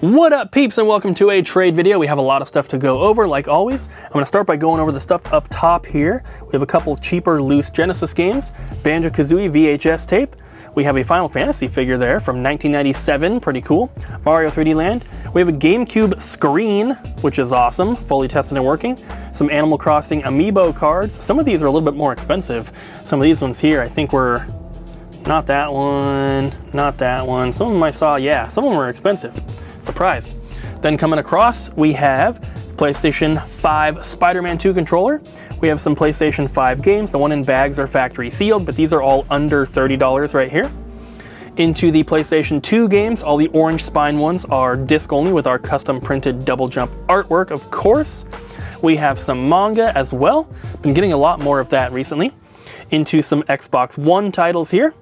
What up, peeps, and welcome to a trade video. We have a lot of stuff to go over, like always. I'm going to start by going over the stuff up top here. We have a couple cheaper loose Genesis games, Banjo-Kazooie VHS tape. We have a Final Fantasy figure there from 1997, pretty cool. Mario 3D Land. We have a GameCube screen, which is awesome, fully tested and working. Some Animal Crossing amiibo cards. Some of these are a little bit more expensive. Some of these ones here, I think were not that one, not that one. Some of them I saw, yeah, some of them were expensive. Surprised. Then coming across, we have PlayStation 5 Spider-Man 2 controller. We have some PlayStation 5 games. The one in bags are factory sealed, but these are all under $30 right here. Into the PlayStation 2 games, all the orange spine ones are disc only with our custom printed double jump artwork, of course. We have some manga as well. Been getting a lot more of that recently. Into some Xbox One titles here.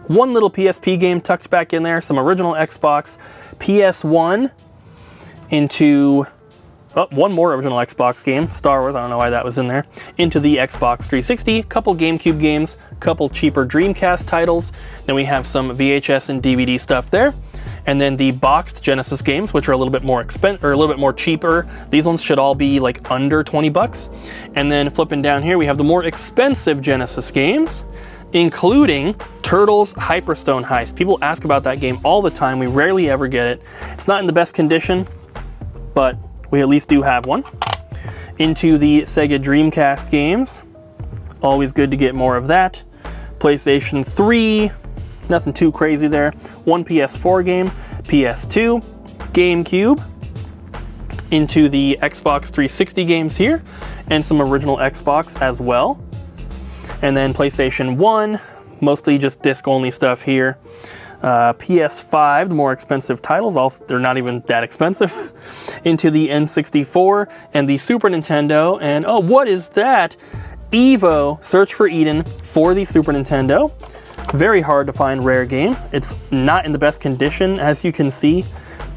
One little PSP game tucked back in there, some original Xbox, PS1, into one more original Xbox game, Star Wars, I don't know why that was in there, into the Xbox 360, couple GameCube games, couple cheaper Dreamcast titles, then we have some VHS and DVD stuff there, and then the boxed Genesis games, which are a little bit more expensive, or a little bit more cheaper. These ones should all be like under 20 bucks. And then flipping down here, we have the more expensive Genesis games, including Turtles Hyperstone Heist. People ask about that game all the time. We rarely ever get it. It's not in the best condition, but we at least do have one. Into the Sega Dreamcast games. Always good to get more of that. PlayStation 3, nothing too crazy there. One PS4 game, PS2, GameCube. Into the Xbox 360 games here, and some original Xbox as well. And then PlayStation 1, mostly just disc-only stuff here. PS5, the more expensive titles, also they're not even that expensive. Into the N64 and the Super Nintendo, and oh, what is that? Evo, Search for Eden for the Super Nintendo. Very hard to find rare game. It's not in the best condition, as you can see,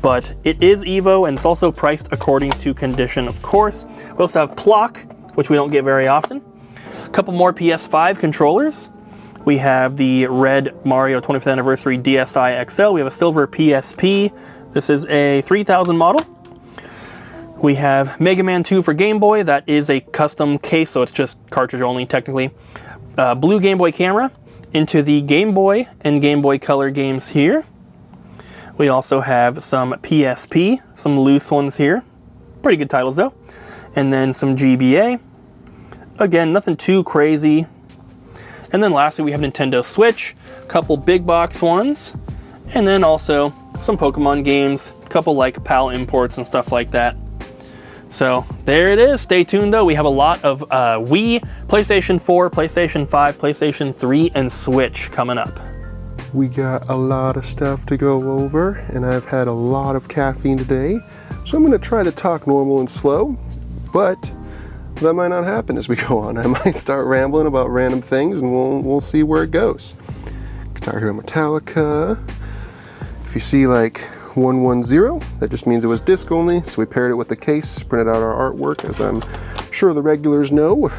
but it is Evo, and it's also priced according to condition, of course. We also have Plock, which we don't get very often. A couple more PS5 controllers. We have the red Mario 25th Anniversary DSi XL. We have a silver PSP. This is a 3000 model. We have Mega Man 2 for Game Boy. That is a custom case, so it's just cartridge only technically. Blue Game Boy camera. Into the Game Boy and Game Boy Color games here. We also have some PSP, some loose ones here. Pretty good titles though. And then some GBA. Again, nothing too crazy. And then lastly, we have Nintendo Switch, a couple big box ones, and then also some Pokemon games, a couple like PAL imports and stuff like that. So there it is. Stay tuned though. We have a lot of Wii, PlayStation 4, PlayStation 5, PlayStation 3, and Switch coming up. We got a lot of stuff to go over, and I've had a lot of caffeine today, so I'm going to try to talk normal and slow, but that might not happen as we go on. I might start rambling about random things, and we'll see where it goes. Guitar Hero Metallica. If you see like 110, that just means it was disc only, so we paired it with the case, printed out our artwork, as I'm sure the regulars know,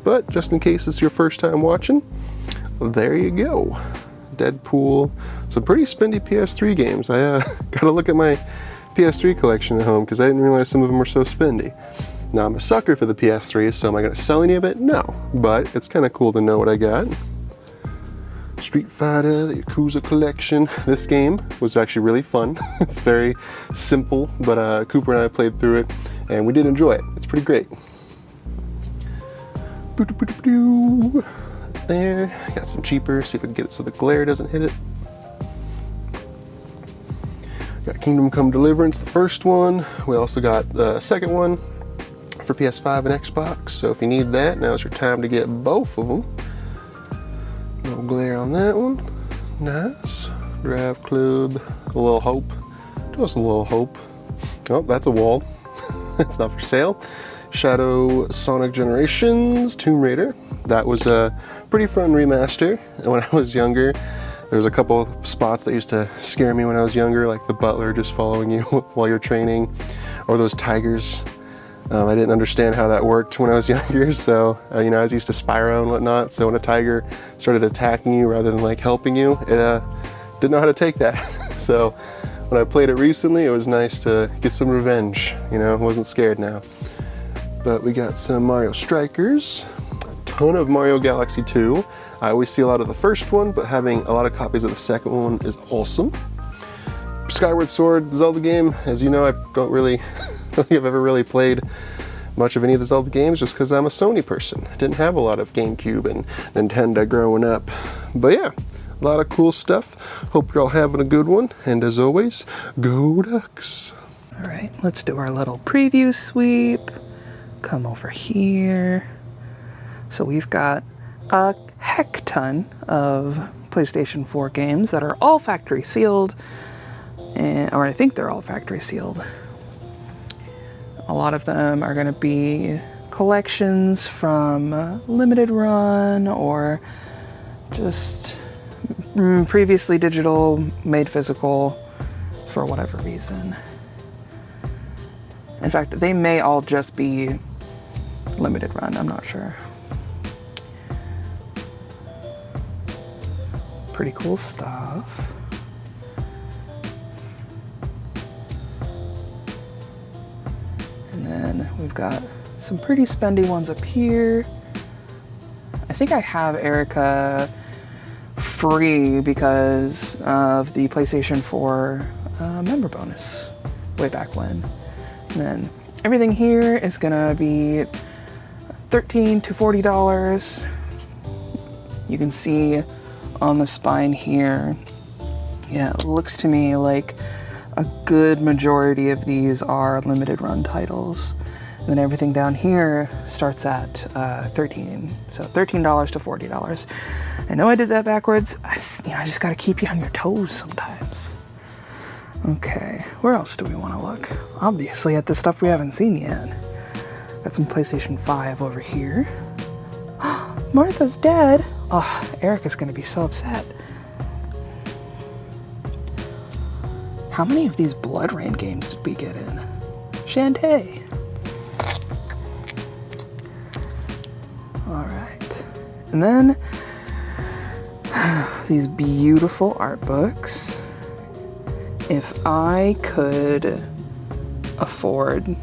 but just in case it's your first time watching, there you go. Deadpool, some pretty spendy PS3 games. I gotta look at my PS3 collection at home because I didn't realize some of them were so spendy. Now I'm a sucker for the PS3, so am I gonna sell any of it? No, but it's kind of cool to know what I got. Street Fighter, the Yakuza collection. This game was actually really fun. It's very simple, but Cooper and I played through it, and we did enjoy it. It's pretty great. There, got some cheaper, see if we can get it so the glare doesn't hit it. Got Kingdom Come Deliverance, the first one. We also got the second one for PS5 and Xbox, so if you need that, now's your time to get both of them. No glare on that one. Nice. Drive Club, A Little Hope. Just a little hope. Oh, that's a wall. It's not for sale. Shadow Sonic Generations, Tomb Raider. That was a pretty fun remaster. When I was younger, there was a couple spots that used to scare me when I was younger, like the butler just following you while you're training, or those tigers. I didn't understand how that worked when I was younger, so you know, I was used to Spyro and whatnot, so when a tiger started attacking you rather than like helping you, it didn't know how to take that. So when I played it recently, it was nice to get some revenge, you know, I wasn't scared now. But we got some Mario Strikers, a ton of Mario Galaxy 2. I always see a lot of the first one, but having a lot of copies of the second one is awesome. Skyward Sword Zelda game, as you know, I don't think I've ever really played much of any of the Zelda games just because I'm a Sony person. I didn't have a lot of GameCube and Nintendo growing up. But yeah, a lot of cool stuff. Hope you're all having a good one. And as always, go Ducks. All right, let's do our little preview sweep. Come over here. So we've got a heck ton of PlayStation 4 games that are all factory sealed, or I think they're all factory sealed. A lot of them are going to be collections from limited run or just previously digital, made physical for whatever reason. In fact, they may all just be limited run, I'm not sure. Pretty cool stuff. And then we've got some pretty spendy ones up here. I think I have Erica free because of the PlayStation 4 member bonus way back when. And then everything here is gonna be $13 to $40. You can see on the spine here, yeah, it looks to me like a good majority of these are limited run titles. And then everything down here starts at $13. So $13 to $40. I know I did that backwards. I just gotta keep you on your toes sometimes. Okay, where else do we want to look? Obviously at the stuff we haven't seen yet. Got some PlayStation 5 over here. Martha's dead. Oh, Erica's gonna be so upset. How many of these Blood Rain games did we get in? Shantae. All right, and then these beautiful art books. If I could afford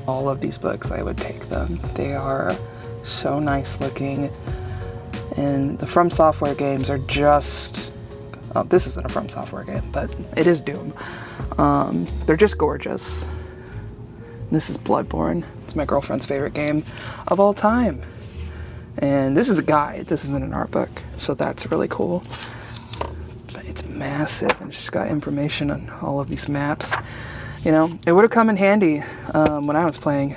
all of these books, I would take them. They are so nice looking. And the From Software games are just, oh, this isn't a From Software game, but it is Doom. They're just gorgeous. This is Bloodborne. It's my girlfriend's favorite game of all time. And this is a guide. This isn't an art book. So that's really cool. But it's massive and it's just got information on all of these maps. You know, it would have come in handy when I was playing.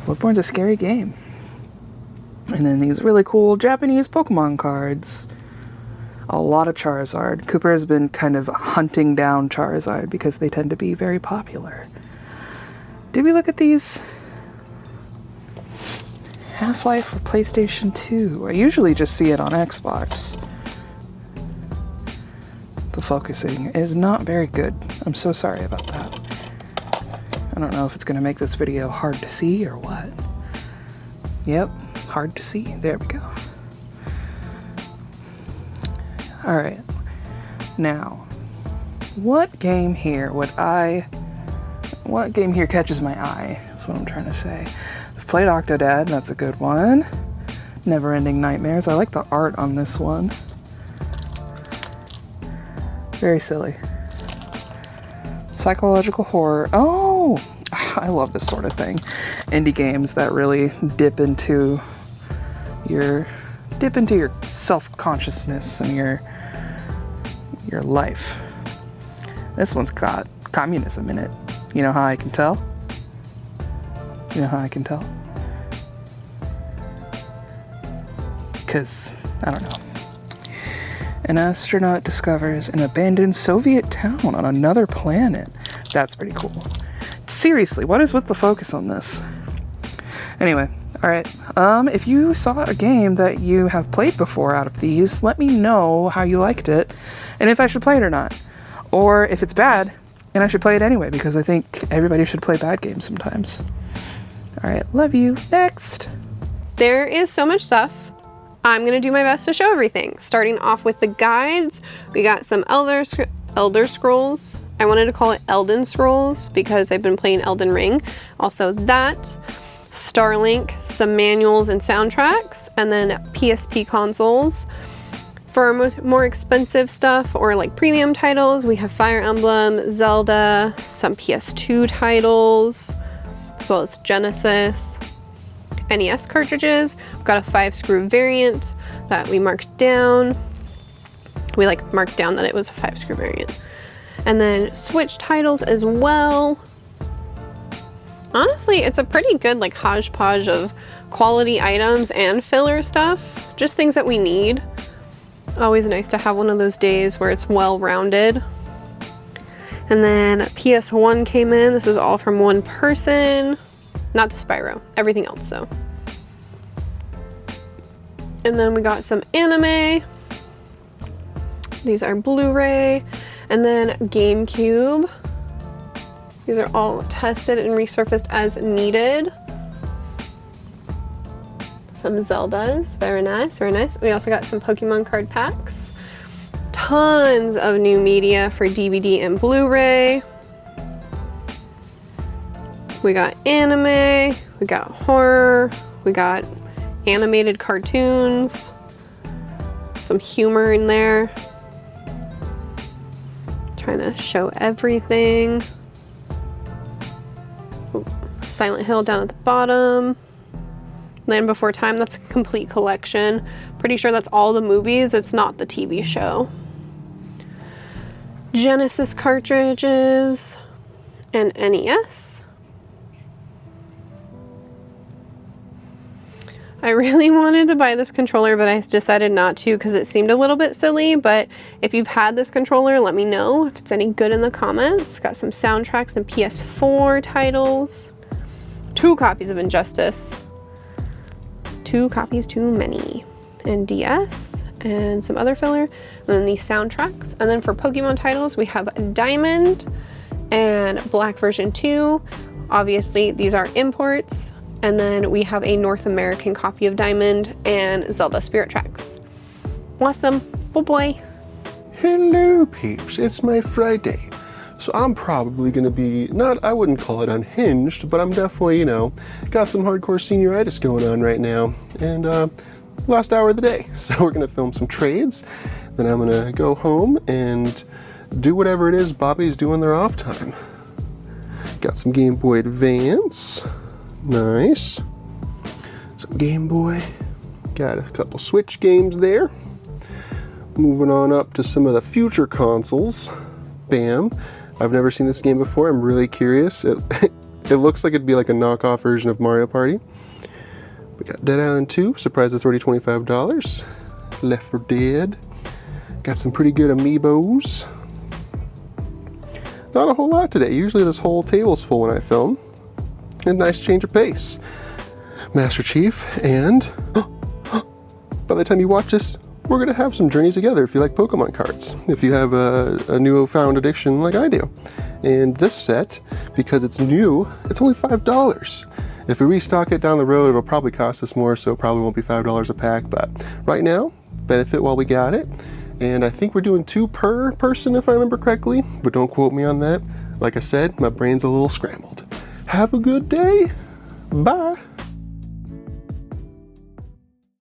Bloodborne's a scary game. And then these really cool Japanese Pokemon cards. A lot of Charizard. Cooper has been kind of hunting down Charizard because they tend to be very popular. Did we look at these? Half-Life for PlayStation 2. I usually just see it on Xbox. The focusing is not very good. I'm so sorry about that. I don't know if it's going to make this video hard to see or what. Yep, hard to see. There we go. Alright. Now, what game here catches my eye? That's what I'm trying to say. I've played Octodad, that's a good one. Never-Ending Nightmares. I like the art on this one. Very silly. Psychological horror. Oh! I love this sort of thing. Indie games that really dip into your self-consciousness and your life. This one's got communism in it. You know how I can tell? You know how I can tell? Because, I don't know. An astronaut discovers an abandoned Soviet town on another planet. That's pretty cool. Seriously, what is with the focus on this? Anyway, alright. If you saw a game that you have played before out of these, let me know how you liked it and if I should play it or not. Or if it's bad, and I should play it anyway, because I think everybody should play bad games sometimes. Alright, love you. Next! There is so much stuff. I'm going to do my best to show everything. Starting off with the guides, we got some Elder Scrolls I wanted to call it Elden Scrolls because I've been playing Elden Ring. Also that, Starlink, some manuals and soundtracks, and then PSP consoles. For our more expensive stuff or like premium titles, we have Fire Emblem, Zelda, some PS2 titles, as well as Genesis, NES cartridges. We've got a 5-screw variant that we marked down. We like marked down that it was a 5-screw variant. And then Switch titles as well. Honestly, it's a pretty good like hodgepodge of quality items and filler stuff. Just things that we need. Always nice to have one of those days where it's well-rounded. And then PS1 came in. This is all from one person. Not the Spyro. Everything else though. And then we got some anime. These are Blu-ray. And then GameCube. These are all tested and resurfaced as needed. Some Zeldas, very nice, very nice. We also got some Pokemon card packs. Tons of new media for DVD and Blu-ray. We got anime, we got horror, we got animated cartoons, some humor in there. Trying to show everything. Ooh, Silent Hill down at the bottom. Land Before Time, that's a complete collection. Pretty sure that's all the movies, it's not the TV show. Genesis cartridges and NES. I really wanted to buy this controller, but I decided not to because it seemed a little bit silly. But if you've had this controller, let me know if it's any good in the comments. Got some soundtracks and PS4 titles. 2 copies of Injustice. 2 copies too many. And DS and some other filler. And then these soundtracks. And then for Pokemon titles, we have Diamond and Black version 2. Obviously, these are imports. And then we have a North American copy of Diamond and Zelda Spirit Tracks. Awesome. Oh boy. Hello peeps, it's my Friday. So I'm probably gonna be, I wouldn't call it unhinged, but I'm definitely, you know, got some hardcore senioritis going on right now. And last hour of the day. So we're gonna film some trades. Then I'm gonna go home and do whatever it is Bobby's doing their off time. Got some Game Boy Advance. Nice. Some Game Boy. Got a couple Switch games there. Moving on up to some of the future consoles. Bam. I've never seen this game before. I'm really curious. It looks like it'd be like a knockoff version of Mario Party. We got Dead Island 2. Surprised it's already $25. Left 4 Dead. Got some pretty good amiibos. Not a whole lot today. Usually this whole table's full when I film. A nice change of pace. Master Chief, and by the time you watch this, we're gonna have some journeys together if you like Pokemon cards, if you have a newfound addiction like I do. And this set, because it's new, it's only $5. If we restock it down the road, it'll probably cost us more, so it probably won't be $5 a pack, but right now, benefit while we got it. And I think we're doing 2 per person if I remember correctly, but don't quote me on that. Like I said, my brain's a little scrambled. Have a good day. Bye.